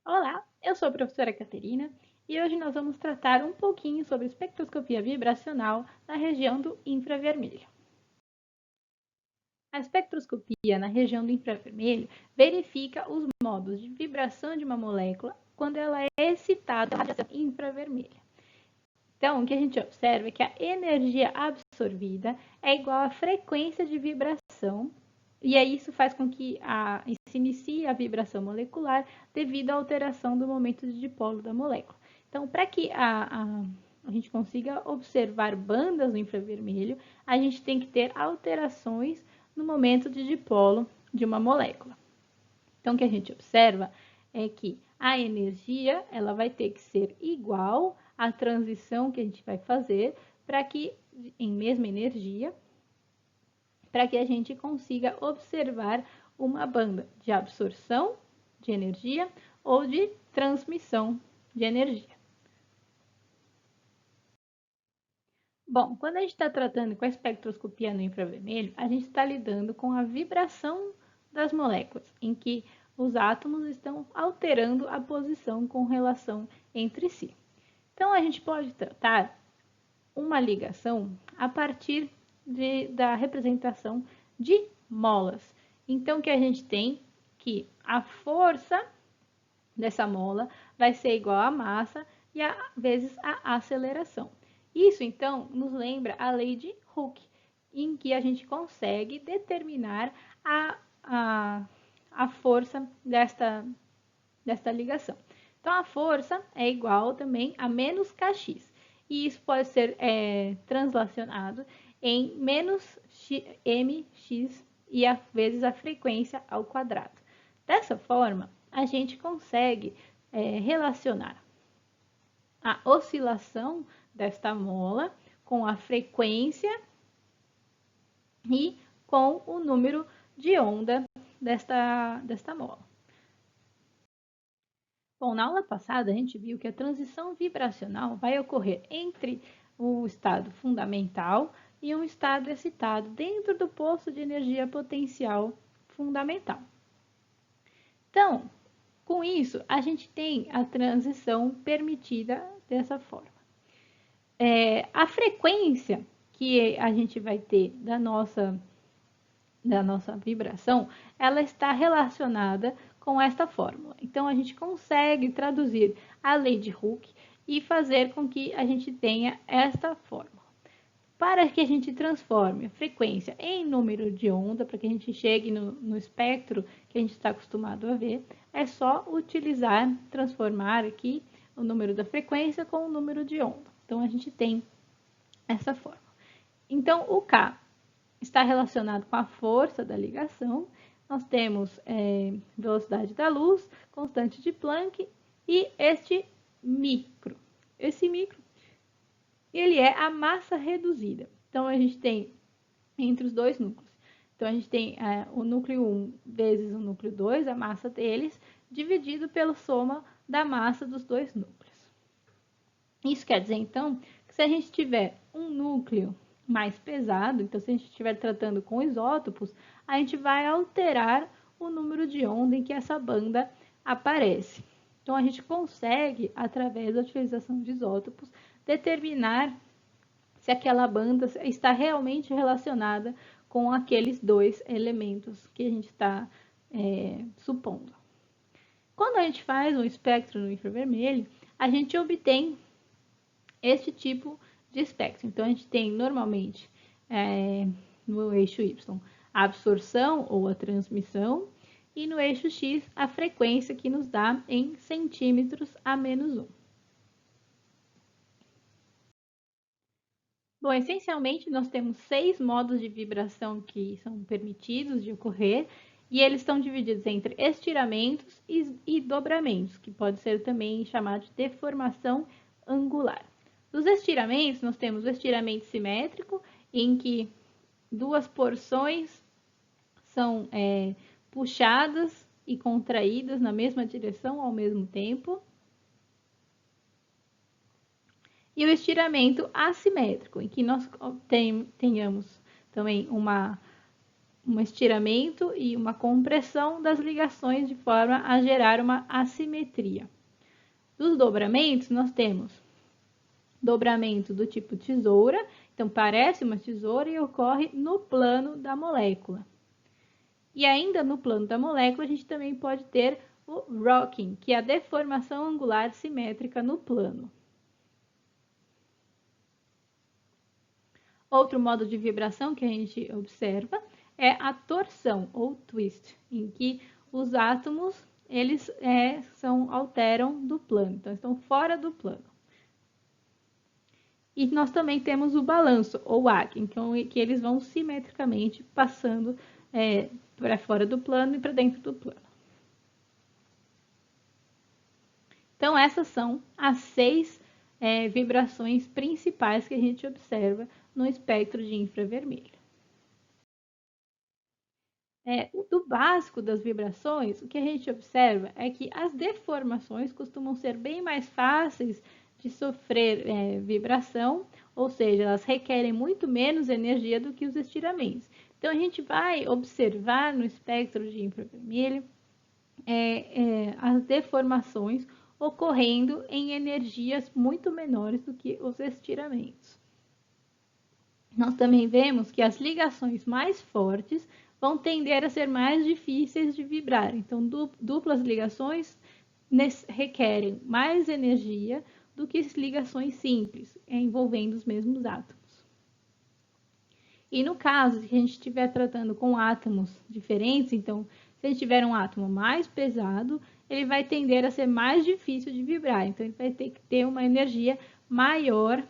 Olá, eu sou a professora Caterina e hoje nós vamos tratar um pouquinho sobre espectroscopia vibracional na região do infravermelho. A espectroscopia na região do infravermelho verifica os modos de vibração de uma molécula quando ela é excitada pela radiação infravermelha. Então, o que a gente observa é que a energia absorvida é igual à frequência de vibração, e aí isso faz com que se inicie a vibração molecular devido à alteração do momento de dipolo da molécula. Então, para que a gente consiga observar bandas no infravermelho, a gente tem que ter alterações no momento de dipolo de uma molécula. Então, o que a gente observa é que a energia ela vai ter que ser igual à transição que a gente vai fazer para que, em mesma energia, para que a gente consiga observar uma banda de absorção de energia ou de transmissão de energia. Bom, quando a gente está tratando com a espectroscopia no infravermelho, a gente está lidando com a vibração das moléculas, em que os átomos estão alterando a posição com relação entre si. Então, a gente pode tratar uma ligação a partir da representação de molas. Então, que a gente tem que a força dessa mola vai ser igual à massa e vezes a aceleração. Isso, então, nos lembra a lei de Hooke, em que a gente consegue determinar a força desta ligação. Então, a força é igual também a menos kx. E isso pode ser translacionado em menos mx e vezes a frequência ao quadrado. Dessa forma, a gente consegue relacionar a oscilação desta mola com a frequência e com o número de onda desta mola. Bom, na aula passada a gente viu que a transição vibracional vai ocorrer entre o estado fundamental e um estado excitado dentro do poço de energia potencial fundamental. Então, com isso, a gente tem a transição permitida dessa forma. A frequência que a gente vai ter da nossa vibração, ela está relacionada com esta fórmula. Então, a gente consegue traduzir a lei de Hooke e fazer com que a gente tenha esta fórmula. Para que a gente transforme a frequência em número de onda, para que a gente chegue no espectro que a gente está acostumado a ver, é só transformar aqui o número da frequência com o número de onda. Então, a gente tem essa forma. Então, o K está relacionado com a força da ligação. Nós temos velocidade da luz, constante de Planck e este micro. Esse micro, ele é a massa reduzida. Então, a gente tem entre os dois núcleos. Então, a gente tem o núcleo 1 vezes o núcleo 2, a massa deles, dividido pela soma da massa dos dois núcleos. Isso quer dizer, então, que se a gente tiver um núcleo mais pesado, então se a gente estiver tratando com isótopos, a gente vai alterar o número de onda em que essa banda aparece. Então, a gente consegue, através da utilização de isótopos, determinar se aquela banda está realmente relacionada com aqueles dois elementos que a gente está supondo. Quando a gente faz um espectro no infravermelho, a gente obtém este tipo de espectro. Então, a gente tem normalmente no eixo Y a absorção ou a transmissão e no eixo X a frequência que nos dá em centímetros a menos 1. Bom, essencialmente nós temos 6 modos de vibração que são permitidos de ocorrer e eles estão divididos entre estiramentos e dobramentos, que pode ser também chamado de deformação angular. Dos estiramentos, nós temos o estiramento simétrico, em que duas porções são puxadas e contraídas na mesma direção ao mesmo tempo. E o estiramento assimétrico, em que nós tenhamos também uma um estiramento e uma compressão das ligações de forma a gerar uma assimetria. Dos dobramentos, nós temos dobramento do tipo tesoura, então parece uma tesoura e ocorre no plano da molécula. E ainda no plano da molécula, a gente também pode ter o rocking, que é a deformação angular simétrica no plano. Outro modo de vibração que a gente observa é a torção ou twist, em que os átomos eles alteram do plano, então estão fora do plano. E nós também temos o balanço ou wag, então que eles vão simetricamente passando para fora do plano e para dentro do plano. Então essas são as 6 vibrações principais que a gente observa no espectro de infravermelho. Do básico das vibrações, o que a gente observa é que as deformações costumam ser bem mais fáceis de sofrer vibração, ou seja, elas requerem muito menos energia do que os estiramentos. Então, a gente vai observar no espectro de infravermelho as deformações ocorrendo em energias muito menores do que os estiramentos. Nós também vemos que as ligações mais fortes vão tender a ser mais difíceis de vibrar. Então, duplas ligações requerem mais energia do que ligações simples, envolvendo os mesmos átomos. E no caso, se a gente estiver tratando com átomos diferentes, então, se a gente tiver um átomo mais pesado, ele vai tender a ser mais difícil de vibrar. Então, ele vai ter que ter uma energia maior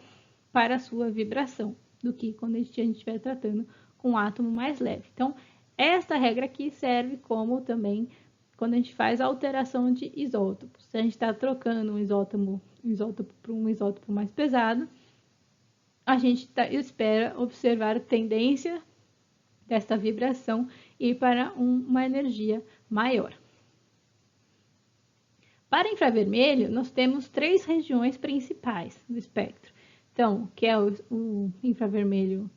para a sua vibração do que quando a gente estiver tratando com um átomo mais leve. Então, esta regra aqui serve como também quando a gente faz a alteração de isótopos. Se a gente está trocando um isótopo por um isótopo mais pesado, a gente espera observar a tendência desta vibração ir para uma energia maior. Para infravermelho, nós temos 3 regiões principais do espectro. Então, que é o infravermelho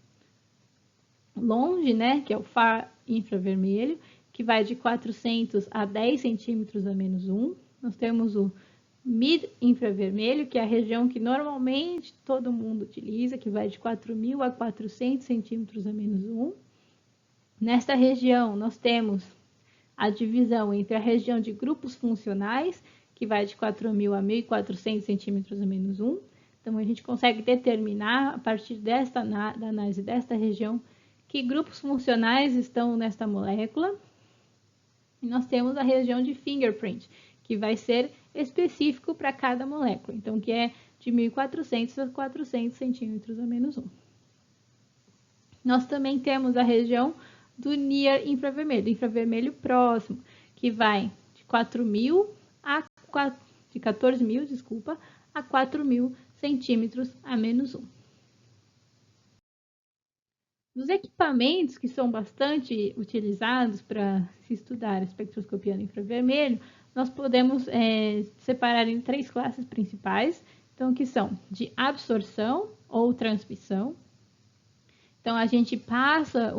longe, né, que é o far infravermelho, que vai de 400 a 10 centímetros a menos 1. Nós temos o mid infravermelho, que é a região que normalmente todo mundo utiliza, que vai de 4.000 a 400 centímetros a menos 1. Nesta região, nós temos a divisão entre a região de grupos funcionais, que vai de 4.000 a 1.400 centímetros a menos 1. Então, a gente consegue determinar, a partir da análise desta região, que grupos funcionais estão nesta molécula. E nós temos a região de fingerprint, que vai ser específico para cada molécula. Então, que é de 1.400 a 400 centímetros a menos 1. Nós também temos a região do near infravermelho, infravermelho próximo, que vai de 14.000 a 4.000 centímetros a menos 1. Dos equipamentos que são bastante utilizados para se estudar a espectroscopia no infravermelho, nós podemos separar em 3 classes principais, então que são de absorção ou transmissão. Então, a gente passa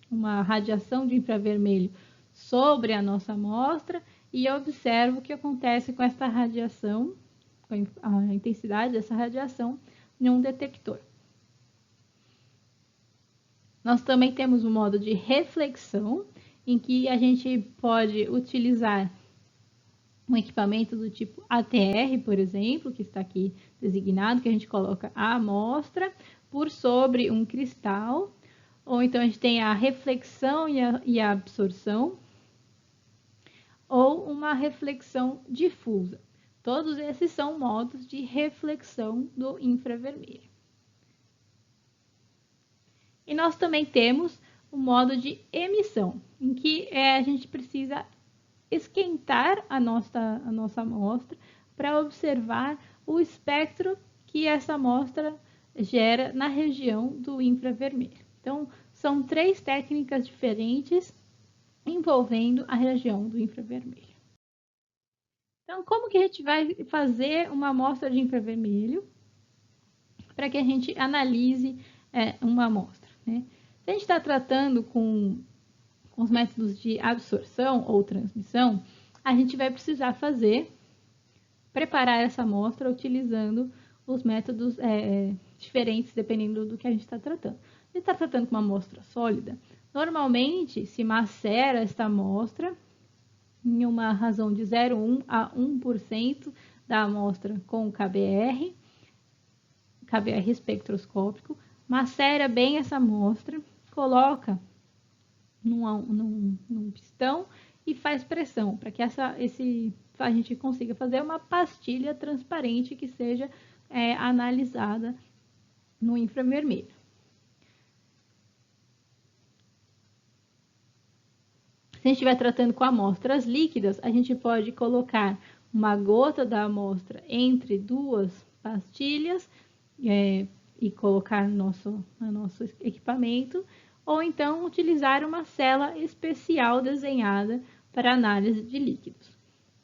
uma radiação de infravermelho sobre a nossa amostra e observa o que acontece com esta radiação, com a intensidade dessa radiação em um detector. Nós também temos um modo de reflexão, em que a gente pode utilizar um equipamento do tipo ATR, por exemplo, que está aqui designado, que a gente coloca a amostra por sobre um cristal, ou então a gente tem a reflexão e a absorção, ou uma reflexão difusa. Todos esses são modos de reflexão do infravermelho. E nós também temos o modo de emissão, em que a gente precisa esquentar a nossa amostra para observar o espectro que essa amostra gera na região do infravermelho. Então, são 3 técnicas diferentes envolvendo a região do infravermelho. Então, como que a gente vai fazer uma amostra de infravermelho para que a gente analise uma amostra, né? Se Se a gente está tratando com os métodos de absorção ou transmissão, a gente vai precisar preparar essa amostra utilizando os métodos diferentes, dependendo do que a gente está tratando. Se está tratando com uma amostra sólida, normalmente se macera esta amostra em uma razão de 0,1 a 1% da amostra com KBR espectroscópico, macera bem essa amostra, coloca num pistão e faz pressão para que a gente consiga fazer uma pastilha transparente que seja analisada no infravermelho. Se a gente estiver tratando com amostras líquidas, a gente pode colocar uma gota da amostra entre duas pastilhas e colocar no nosso equipamento, ou então utilizar uma cela especial desenhada para análise de líquidos.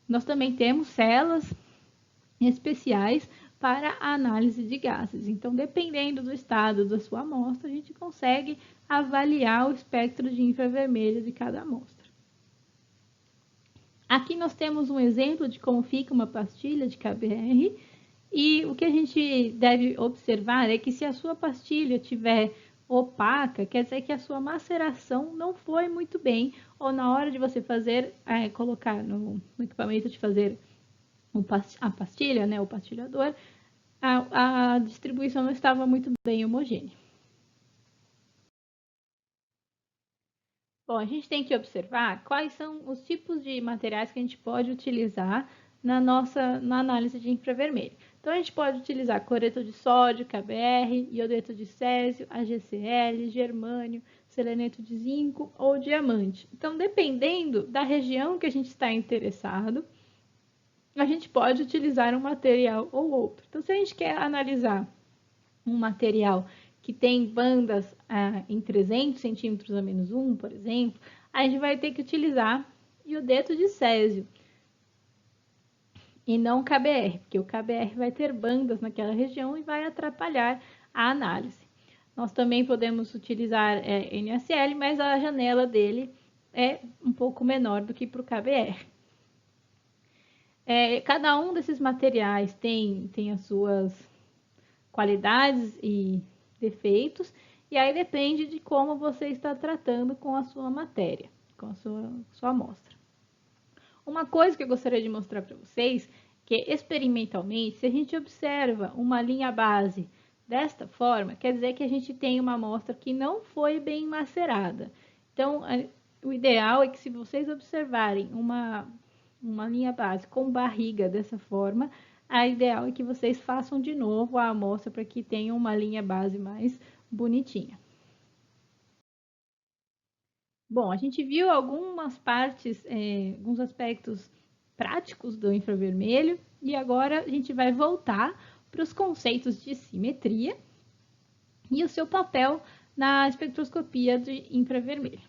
Nós também temos celas especiais para a análise de gases. Então, dependendo do estado da sua amostra, a gente consegue avaliar o espectro de infravermelho de cada amostra. Aqui nós temos um exemplo de como fica uma pastilha de KBR, e o que a gente deve observar é que se a sua pastilha tiver opaca, quer dizer que a sua maceração não foi muito bem, ou na hora de você colocar no equipamento de fazer a pastilha, o pastilhador, a distribuição não estava muito bem homogênea. Bom, a gente tem que observar quais são os tipos de materiais que a gente pode utilizar na análise de infravermelho. Então, a gente pode utilizar cloreto de sódio, KBR, iodeto de césio, AgCl, germânio, seleneto de zinco ou diamante. Então, dependendo da região que a gente está interessado, a gente pode utilizar um material ou outro. Então, se a gente quer analisar um material que tem bandas em 300 centímetros a menos 1, por exemplo, a gente vai ter que utilizar iodeto de césio e não KBR, porque o KBR vai ter bandas naquela região e vai atrapalhar a análise. Nós também podemos utilizar NaCl, mas a janela dele é um pouco menor do que para o KBR. Cada um desses materiais tem as suas qualidades e defeitos, e aí depende de como você está tratando com a sua matéria, com a sua amostra. Uma coisa que eu gostaria de mostrar para vocês, que experimentalmente, se a gente observa uma linha base desta forma, quer dizer que a gente tem uma amostra que não foi bem macerada. Então, o ideal é que se vocês observarem uma linha base com barriga dessa forma, a ideal é que vocês façam de novo a amostra para que tenha uma linha base mais bonitinha. Bom, a gente viu algumas partes, alguns aspectos práticos do infravermelho, e agora a gente vai voltar para os conceitos de simetria e o seu papel na espectroscopia de infravermelho.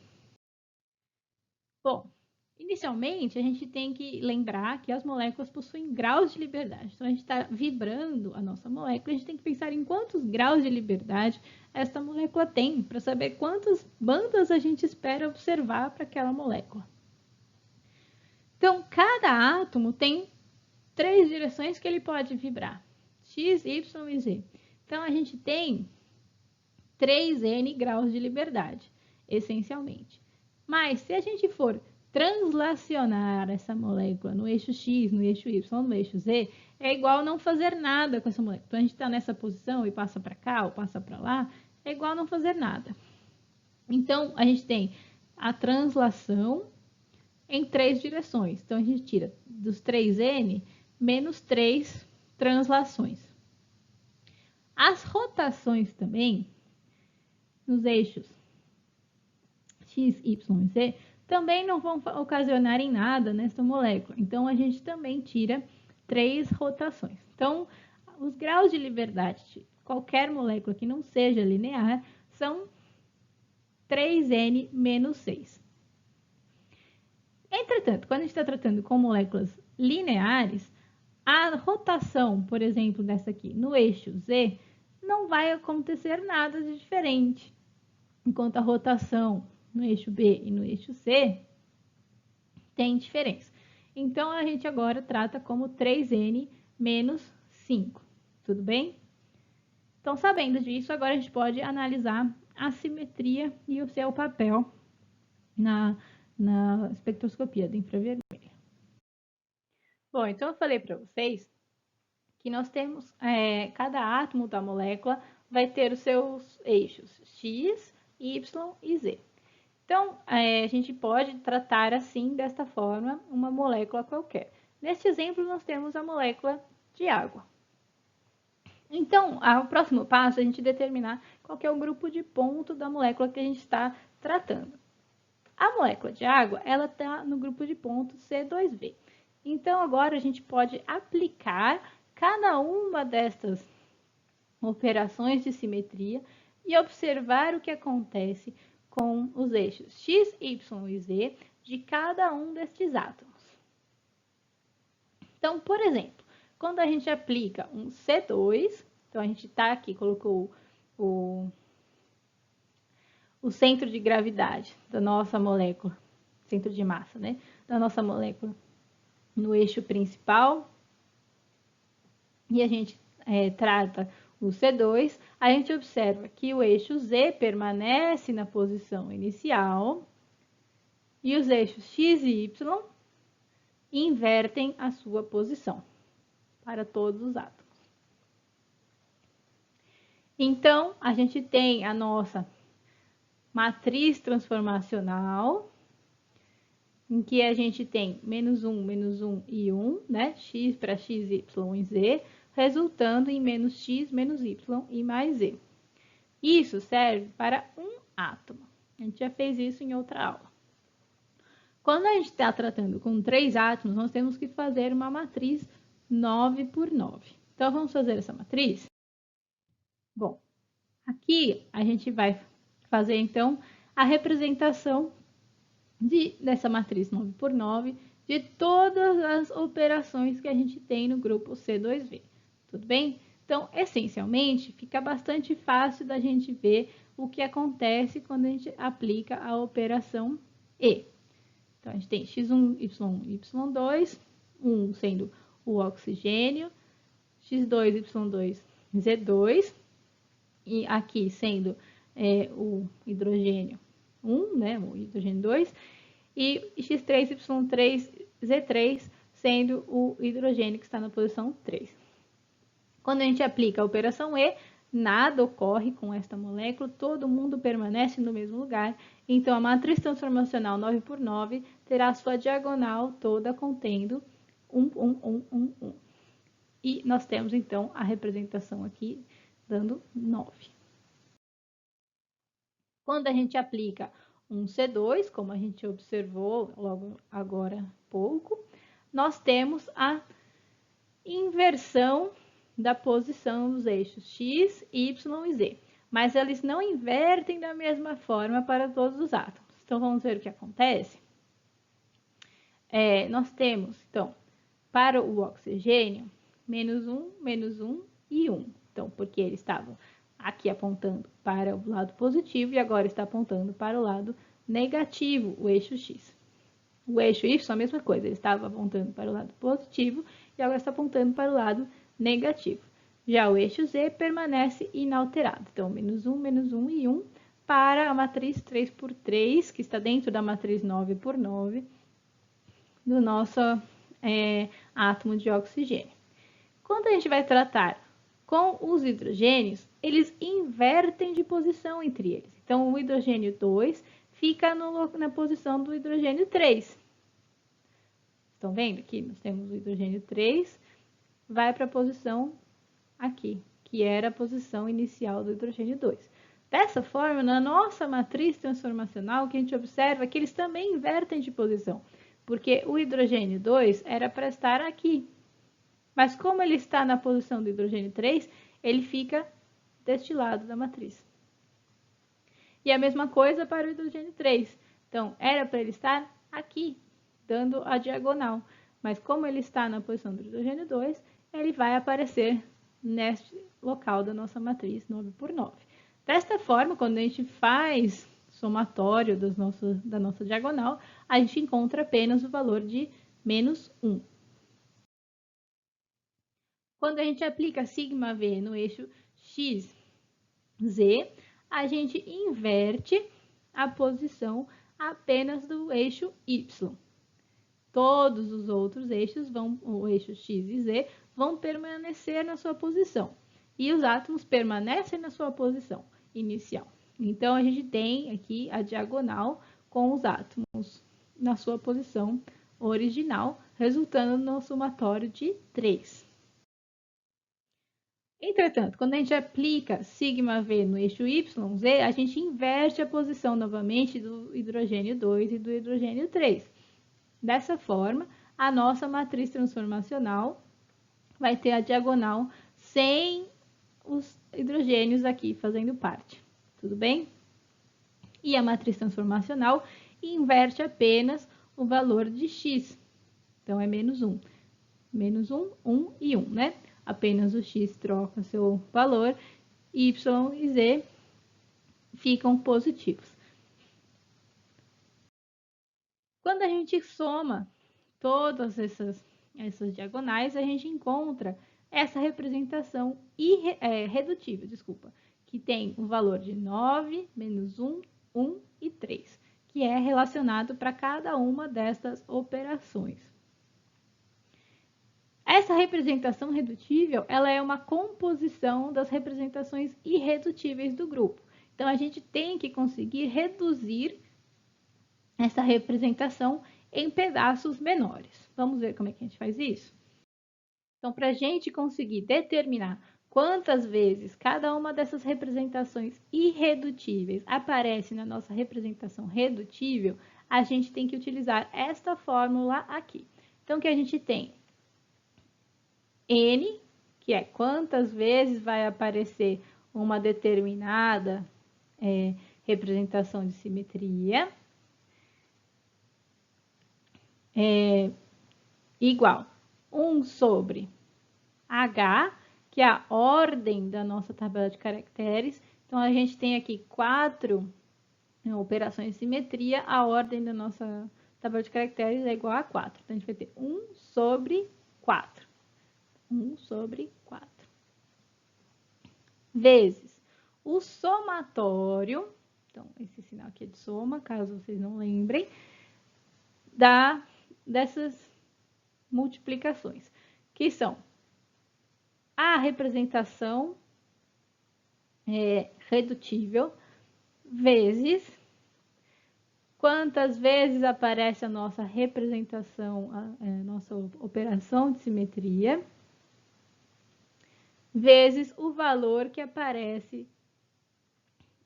Bom, inicialmente a gente tem que lembrar que as moléculas possuem graus de liberdade. Então, a gente está vibrando a nossa molécula, a gente tem que pensar em quantos graus de liberdade esta molécula tem, para saber quantas bandas a gente espera observar para aquela molécula. Então, cada átomo tem 3 direções que ele pode vibrar: X, Y e Z. Então, a gente tem 3N graus de liberdade, essencialmente. Mas, se a gente for translacionar essa molécula no eixo X, no eixo Y, no eixo Z, é igual não fazer nada com essa molécula. Então, a gente está nessa posição e passa para cá ou passa para lá, é igual não fazer nada. Então, a gente tem a translação em 3 direções. Então, a gente tira dos 3N menos 3 translações. As rotações também, nos eixos X, Y e Z, também não vão ocasionar em nada nessa molécula. Então, a gente também tira 3 rotações. Então, os graus de liberdade de qualquer molécula que não seja linear são 3N menos 6. Entretanto, quando a gente está tratando com moléculas lineares, a rotação, por exemplo, dessa aqui no eixo Z, não vai acontecer nada de diferente. enquanto a rotação no eixo B e no eixo C tem diferença. Então, a gente agora trata como 3n menos 5, tudo bem? Então, sabendo disso, agora a gente pode analisar a simetria e o seu papel na espectroscopia do infravermelho. Bom, então eu falei para vocês que nós temos, cada átomo da molécula vai ter os seus eixos X, Y e Z. Então, a gente pode tratar assim, desta forma, uma molécula qualquer. Neste exemplo, nós temos a molécula de água. Então, o próximo passo é a gente determinar qual que é o grupo de ponto da molécula que a gente está tratando. A molécula de água, ela está no grupo de ponto C2V. Então, agora a gente pode aplicar cada uma destas operações de simetria e observar o que acontece com os eixos X, Y e Z de cada um destes átomos. Então, por exemplo, quando a gente aplica um C2, então a gente está aqui, colocou o centro de gravidade da nossa molécula, centro de massa, né, da nossa molécula no eixo principal, e a gente trata o C2, a gente observa que o eixo Z permanece na posição inicial e os eixos X e Y invertem a sua posição para todos os átomos. Então, a gente tem a nossa matriz transformacional, em que a gente tem menos 1 e 1, né? X para X, Y e Z, resultando em menos X, menos Y e mais Z. Isso serve para um átomo. A gente já fez isso em outra aula. Quando a gente está tratando com 3 átomos, nós temos que fazer uma matriz 9 por 9. Então, vamos fazer essa matriz? Bom, aqui a gente vai fazer, então, a representação dessa matriz 9 por 9 de todas as operações que a gente tem no grupo C2V. Tudo bem? Então, essencialmente, fica bastante fácil da gente ver o que acontece quando a gente aplica a operação E. Então, a gente tem X1, Y1, Y2, 1 sendo o oxigênio, X2, Y2, Z2, e aqui sendo o hidrogênio 1, né, o hidrogênio 2, e X3, Y3, Z3, sendo o hidrogênio que está na posição 3. Quando a gente aplica a operação E, nada ocorre com esta molécula, todo mundo permanece no mesmo lugar, então a matriz transformacional 9 por 9 terá sua diagonal toda contendo 1, 1, 1, 1, 1. E nós temos então a representação aqui dando 9. Quando a gente aplica um C2, como a gente observou logo agora há pouco, nós temos a inversão da posição dos eixos X, Y e Z. Mas eles não invertem da mesma forma para todos os átomos. Então, vamos ver o que acontece. Nós temos, então, para o oxigênio, menos 1 e 1. Então, porque eles estavam aqui apontando para o lado positivo e agora está apontando para o lado negativo, o eixo X. O eixo Y, a mesma coisa, ele estava apontando para o lado positivo e agora está apontando para o lado negativo. Já o eixo Z permanece inalterado. Então, menos 1 e 1 para a matriz 3 por 3, que está dentro da matriz 9 por 9 do nosso átomo de oxigênio. Quando a gente vai tratar com os hidrogênios, eles invertem de posição entre eles. Então, o hidrogênio 2 fica na posição do hidrogênio 3. Estão vendo? Aqui nós temos o hidrogênio 3, vai para a posição aqui, que era a posição inicial do hidrogênio 2. Dessa forma, na nossa matriz transformacional, o que a gente observa é que eles também invertem de posição, porque o hidrogênio 2 era para estar aqui. Mas como ele está na posição do hidrogênio 3, ele fica deste lado da matriz. E a mesma coisa para o hidrogênio 3. Então, era para ele estar aqui, dando a diagonal. Mas como ele está na posição do hidrogênio 2, ele vai aparecer neste local da nossa matriz 9 por 9. Desta forma, quando a gente faz somatório da nossa diagonal, a gente encontra apenas o valor de menos 1. Quando a gente aplica σv no eixo x, z, a gente inverte a posição apenas do eixo y. Todos os outros eixos, o eixo x e z, vão permanecer na sua posição. E os átomos permanecem na sua posição inicial. Então, a gente tem aqui a diagonal com os átomos na sua posição original, resultando no somatório de 3. Entretanto, quando a gente aplica σv no eixo YZ, a gente inverte a posição novamente do hidrogênio 2 e do hidrogênio 3. Dessa forma, a nossa matriz transformacional vai ter a diagonal sem os hidrogênios aqui fazendo parte. Tudo bem? E a matriz transformacional inverte apenas o valor de x. Então, é menos 1. Menos 1, 1 e 1, né? Apenas o x troca seu valor, y e z ficam positivos. Quando a gente soma todas essas diagonais, a gente encontra essa representação redutível, que tem o valor de 9, menos 1, 1 e 3, que é relacionado para cada uma dessas operações. Essa representação redutível, ela é uma composição das representações irredutíveis do grupo. Então, a gente tem que conseguir reduzir essa representação em pedaços menores. Vamos ver como é que a gente faz isso? Então, para a gente conseguir determinar quantas vezes cada uma dessas representações irredutíveis aparece na nossa representação redutível, a gente tem que utilizar esta fórmula aqui. Então, o que a gente tem? N, que é quantas vezes vai aparecer uma determinada representação de simetria, igual 1 sobre H, que é a ordem da nossa tabela de caracteres. Então, a gente tem aqui 4 operações de simetria, a ordem da nossa tabela de caracteres é igual a 4. Então, a gente vai ter 1 sobre 4. 1 sobre 4. Vezes o somatório, então esse sinal aqui é de soma, caso vocês não lembrem, dessas multiplicações, que são a representação redutível vezes quantas vezes aparece a nossa representação, a nossa operação de simetria, vezes o valor que aparece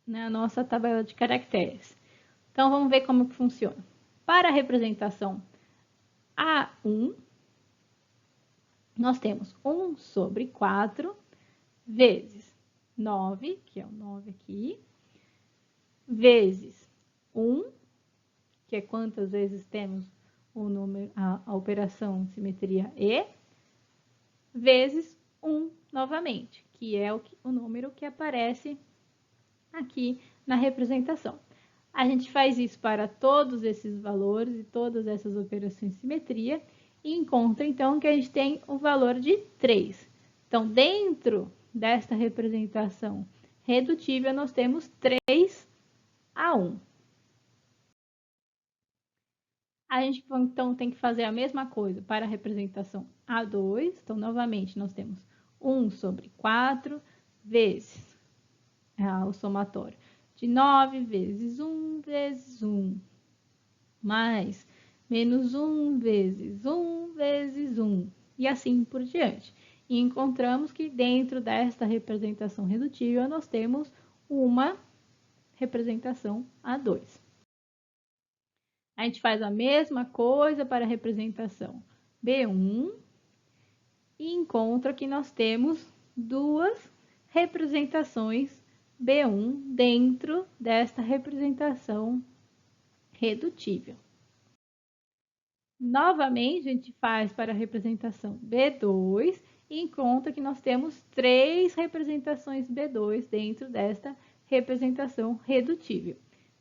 na nossa tabela de caracteres. Então, vamos ver como que funciona. Para a representação A1, nós temos 1 sobre 4 vezes 9, que é o 9 aqui, vezes 1, que é quantas vezes temos o número, a operação de simetria E, vezes 1 novamente, que é o número que aparece aqui na representação. A gente faz isso para todos esses valores e todas essas operações de simetria e encontra, então, que a gente tem o valor de 3. Então, dentro desta representação redutível, nós temos 3 a 1. A gente, então, tem que fazer a mesma coisa para a representação A2. Então, novamente, nós temos 1 sobre 4 vezes o somatório de 9 vezes 1 vezes 1, mais menos 1 vezes 1 vezes 1, e assim por diante. E encontramos que dentro desta representação redutível, nós temos uma representação A2. A gente faz a mesma coisa para a representação B1 e encontra que nós temos duas representações B1 dentro desta representação redutível. Novamente, a gente faz para a representação B2 e encontra que nós temos 3 representações B2 dentro desta representação redutível.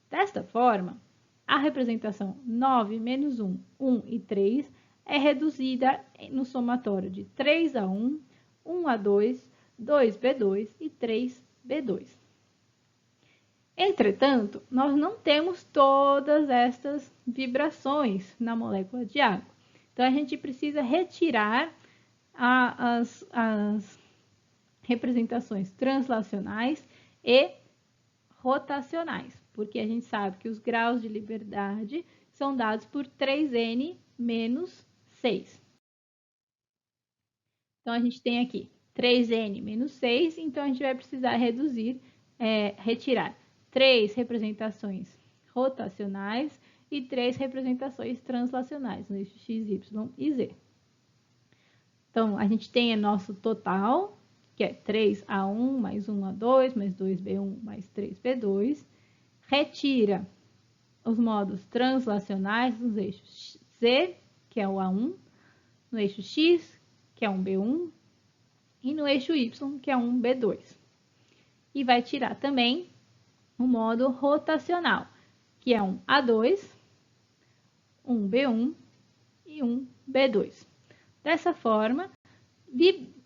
Desta forma, a representação 9 menos 1, 1 e 3 é reduzida no somatório de 3A1, 1A2, 2B2 e 3B2. Entretanto, nós não temos todas estas vibrações na molécula de água. Então, a gente precisa retirar as representações translacionais e rotacionais, porque a gente sabe que os graus de liberdade são dados por 3n menos 6. Então, a gente tem aqui 3n menos 6, então a gente vai precisar retirar 3 representações rotacionais e 3 representações translacionais, no eixo x, y e z. Então, a gente tem o nosso total, que é 3A1 mais 1A2 mais 2B1 mais 3B2. Retira os modos translacionais nos eixos Z, que é o A1, no eixo X, que é um B1, e no eixo Y, que é um B2. E vai tirar também o modo rotacional, que é um A2, um B1 e um B2. Dessa forma,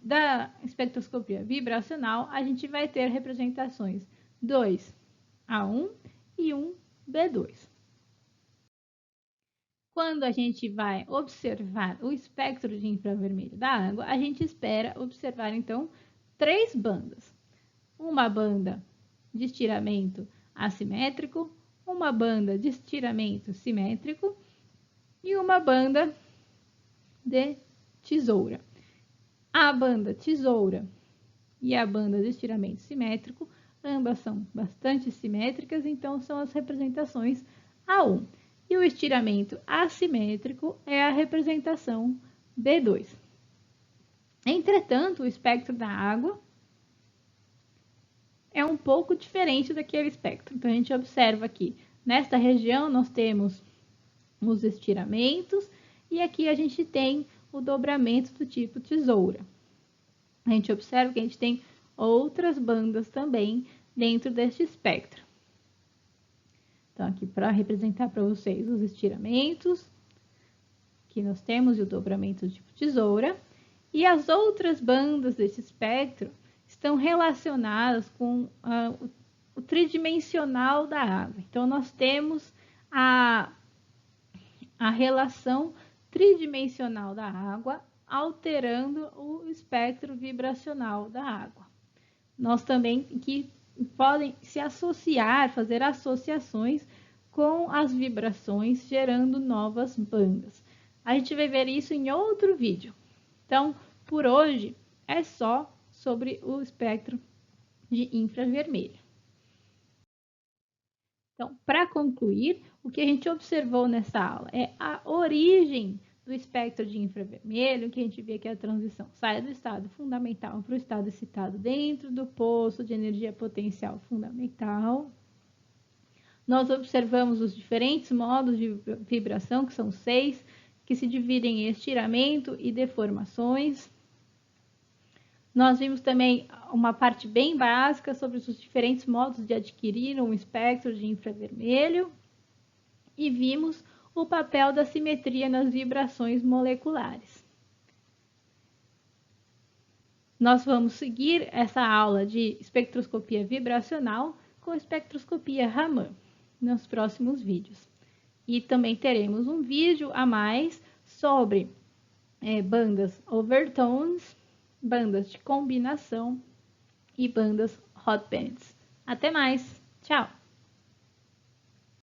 da espectroscopia vibracional, a gente vai ter representações 2A1 e 1B2. Quando a gente vai observar o espectro de infravermelho da água, a gente espera observar, então, 3 bandas. Uma banda de estiramento assimétrico, uma banda de estiramento simétrico e uma banda de tesoura. A banda tesoura e a banda de estiramento simétrico, ambas são bastante simétricas, então são as representações A1. E o estiramento assimétrico é a representação B2. Entretanto, o espectro da água é um pouco diferente daquele espectro. Então, a gente observa aqui, nesta região, nós temos os estiramentos e aqui a gente tem o dobramento do tipo tesoura. A gente observa que a gente tem outras bandas também dentro deste espectro. Então, aqui para representar para vocês os estiramentos, que nós temos e o dobramento do tipo tesoura. E as outras bandas desse espectro estão relacionadas com o tridimensional da água. Então, nós temos a relação tridimensional da água alterando o espectro vibracional da água. Nós também que podem se associar, fazer associações com as vibrações, gerando novas bandas. A gente vai ver isso em outro vídeo. Então, por hoje, é só sobre o espectro de infravermelho. Então, para concluir, o que a gente observou nessa aula é a origem do espectro de infravermelho, que a gente vê que a transição sai do estado fundamental para o estado excitado dentro do poço de energia potencial fundamental. Nós observamos os diferentes modos de vibração, que são 6, que se dividem em estiramento e deformações. Nós vimos também uma parte bem básica sobre os diferentes modos de adquirir um espectro de infravermelho e vimos o papel da simetria nas vibrações moleculares. Nós vamos seguir essa aula de espectroscopia vibracional com espectroscopia Raman nos próximos vídeos. E também teremos um vídeo a mais sobre bandas overtones, bandas de combinação e bandas hot bands. Até mais! Tchau!